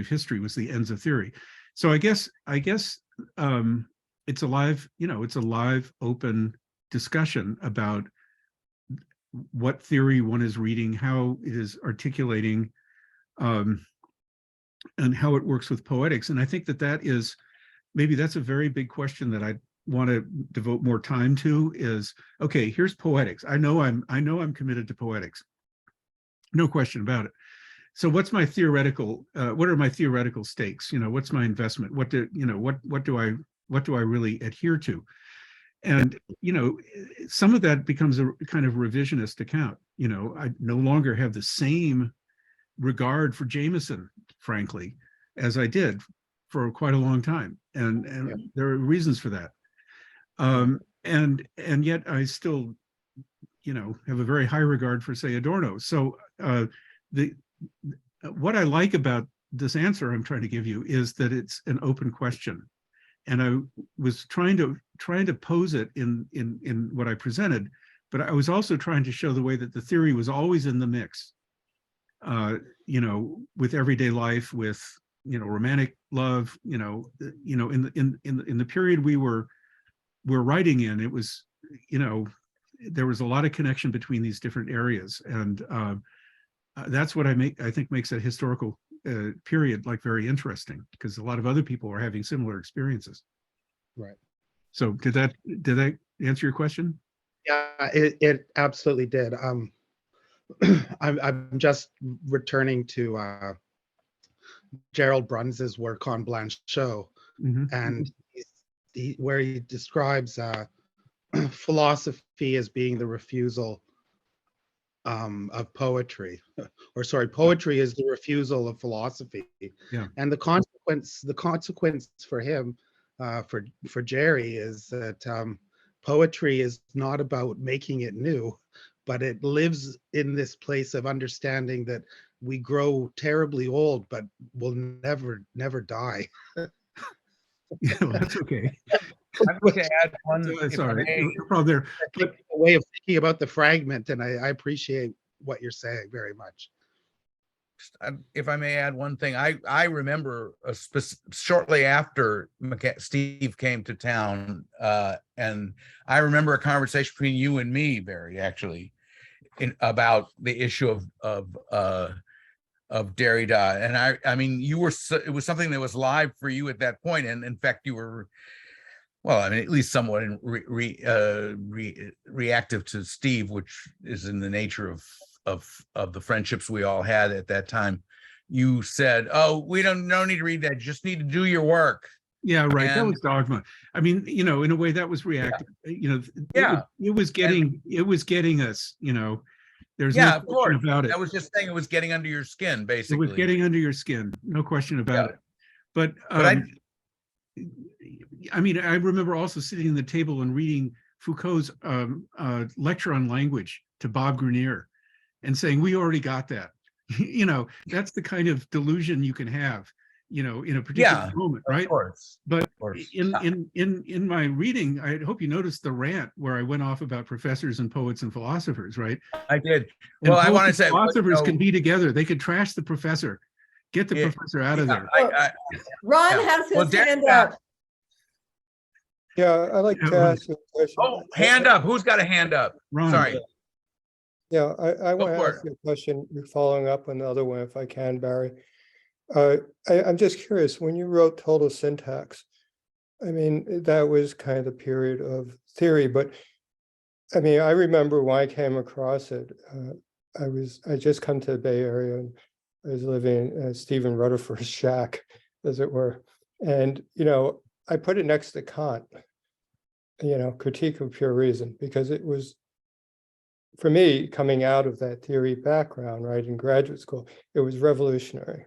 history was the ends of theory. So I guess it's a live open discussion about what theory one is reading, how it is articulating, and how it works with poetics. And I think maybe that's a very big question that I want to devote more time to. Is, okay, here's poetics. I know I'm committed to poetics, no question about it. So what's my theoretical? What are my theoretical stakes? What's my investment? What do I really adhere to? And some of that becomes a kind of revisionist account. I no longer have the same regard for Jameson, frankly, as I did for quite a long time, and there are reasons for that. And yet I still, have a very high regard for, say, Adorno. So what I like about this answer I'm trying to give you is that it's an open question, and I was trying to pose it in what I presented, but I was also trying to show the way that the theory was always in the mix, with everyday life, with romantic love, in the period we're writing in, it was, there was a lot of connection between these different areas, and that's what I think makes a historical period very interesting, because a lot of other people are having similar experiences. Right. So did that answer your question? Yeah, it absolutely did. I'm just returning to Gerald Bruns's work on Blanchot, and where he describes philosophy as being the refusal of poetry, or sorry, poetry is the refusal of philosophy. Yeah. And the consequence for him, for Jerry, is that poetry is not about making it new, but it lives in this place of understanding that we grow terribly old, but will never die. Yeah, well, that's okay. I'd like to add one. Sorry, no problem there. But a way of thinking about the fragment, and I appreciate what you're saying very much. If I may add one thing, I remember shortly after Steve came to town, and I remember a conversation between you and me, Barry, actually, about the issue of Derrida. And I mean, it was something that was live for you at that point, and in fact, you were well, I mean, at least somewhat reactive to Steve, which is in the nature of the friendships we all had at that time. You said, "Oh, we don't need to read that. You just need to do your work." Yeah, right. That And was dogma. I mean, you know, in a way that was reactive. You know, yeah, it was getting us, you know, there's no yeah, of question course. about it. I was just saying it was getting under your skin, It was basically. getting under your skin, no question about Yeah. it. But I mean, I remember also sitting in the table and reading Foucault's lecture on language to Bob Grenier and saying, we already got that. You know, that's the kind of delusion you can have, you know, in a particular moment, right? Of course. But Of course. in my reading, I hope you noticed the rant where I went off about professors and poets and philosophers, right? I did. And Well, I want to poets say and philosophers you can know, be together. They could trash the professor, get the Yeah, professor out of there. Ron yeah. has Well, his Derek hand got- up. Yeah, I'd like to Ron. ask you a question. Oh, hand up. Who's got a hand up? Ron. Sorry. Yeah, I want to for ask you a question, following up on the other one, if I can, Barry. I'm just curious, when you wrote Total Syntax, I mean, that was kind of the period of theory, but I mean, I remember when I came across it, I just come to the Bay Area and I was living in Stephen Rutherford's shack, as it were. And, you know, I put it next to Kant, you know, Critique of Pure Reason, because it was, for me, coming out of that theory background, right, in graduate school, it was revolutionary.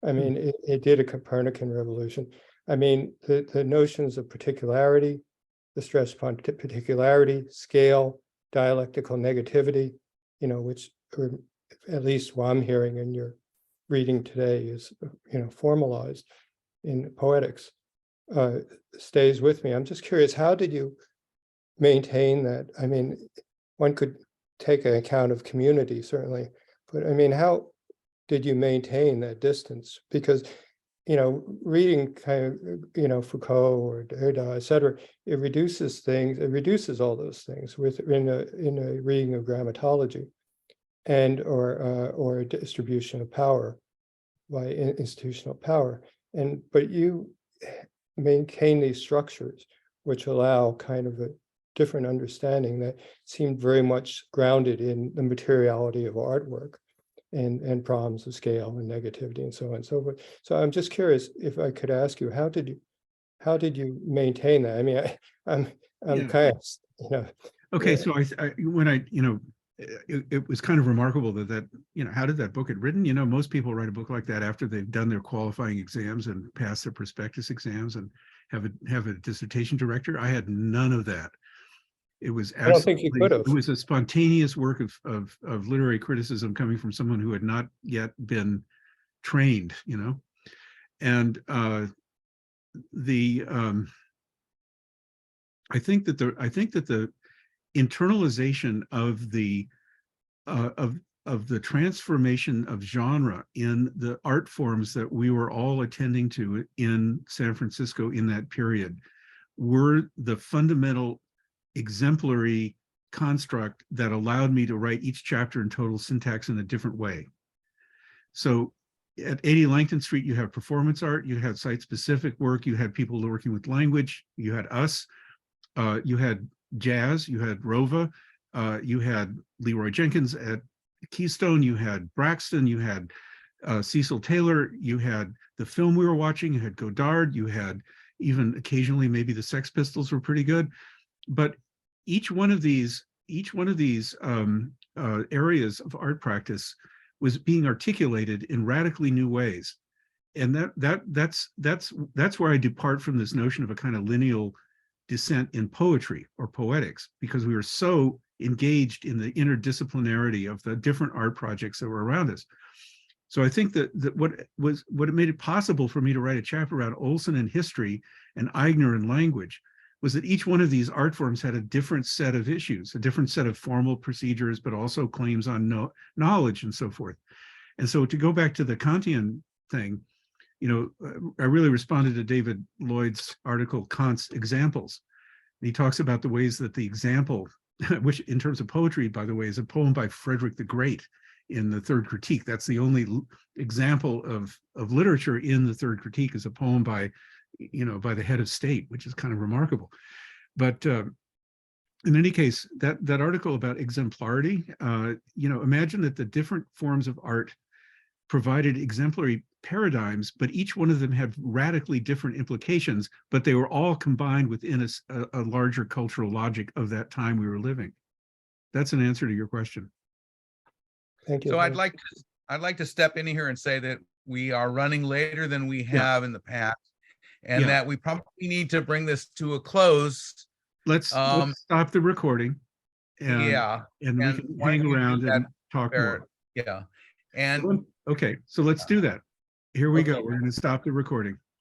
I mean, it did a Copernican revolution. I mean, the notions of particularity, the stress upon particularity, scale, dialectical negativity, you know, which, or at least what I'm hearing in your reading today is, you know, formalized in poetics, stays with me. I'm just curious, how did you maintain that? I mean, one could take an account of community, certainly, but I mean, how did you maintain that distance? Because, you know, reading kind of, you know, Foucault or Derrida, et cetera, it reduces things, it reduces all those things in a reading of grammatology and or a distribution of power by institutional power. But you maintain these structures which allow kind of a different understanding that seemed very much grounded in the materiality of artwork and problems of scale and negativity and so on and so forth. So I'm just curious if I could ask you, how did you maintain that? I mean, I'm Yeah. kind of, you know. Okay, Yeah. so when I, you know, it was kind of remarkable that, you know, how did that book get written? You know, most people write a book like that after they've done their qualifying exams and passed their prospectus exams and have a dissertation director. I had none of that. It was I don't think you absolutely, could have. it was a spontaneous work of literary criticism coming from someone who had not yet been trained, you know, and I think that the internalization of the transformation of genre in the art forms that we were all attending to in San Francisco in that period were the fundamental exemplary construct that allowed me to write each chapter in Total Syntax in a different way. So at 80 Langton Street, you have performance art, you had site-specific work, you had people working with language, you had us, you had jazz, you had Rova, you had Leroy Jenkins at Keystone, you had Braxton, you had Cecil Taylor, you had the film we were watching, you had Godard, you had even occasionally maybe the Sex Pistols were pretty good. But each one of these areas of art practice was being articulated in radically new ways, and that's where I depart from this notion of a kind of lineal descent in poetry or poetics, because we were so engaged in the interdisciplinarity of the different art projects that were around us. So I think that what made it possible for me to write a chapter around Olson and history and Aigner and language was that each one of these art forms had a different set of issues, a different set of formal procedures, but also claims on knowledge and so forth. And so to go back to the Kantian thing, you know, I really responded to David Lloyd's article, Kant's Examples. And he talks about the ways that the example, which in terms of poetry, by the way, is a poem by Frederick the Great in the Third Critique. That's the only example of literature in the Third Critique, is a poem by by the head of state, which is kind of remarkable. But in any case, that article about exemplarity, imagine that the different forms of art provided exemplary paradigms, but each one of them had radically different implications, but they were all combined within a larger cultural logic of that time we were living. That's an answer to your question. Thank you. So I'd like to step in here and say that we are running later than we Yeah. have in the past, and Yeah. that we probably need to bring this to a close. Let's stop the recording and Yeah. and we and can why hang don't you do around and that, talk Barrett? more. Yeah. And Okay, so let's do that. Here we go. We're going to stop the recording.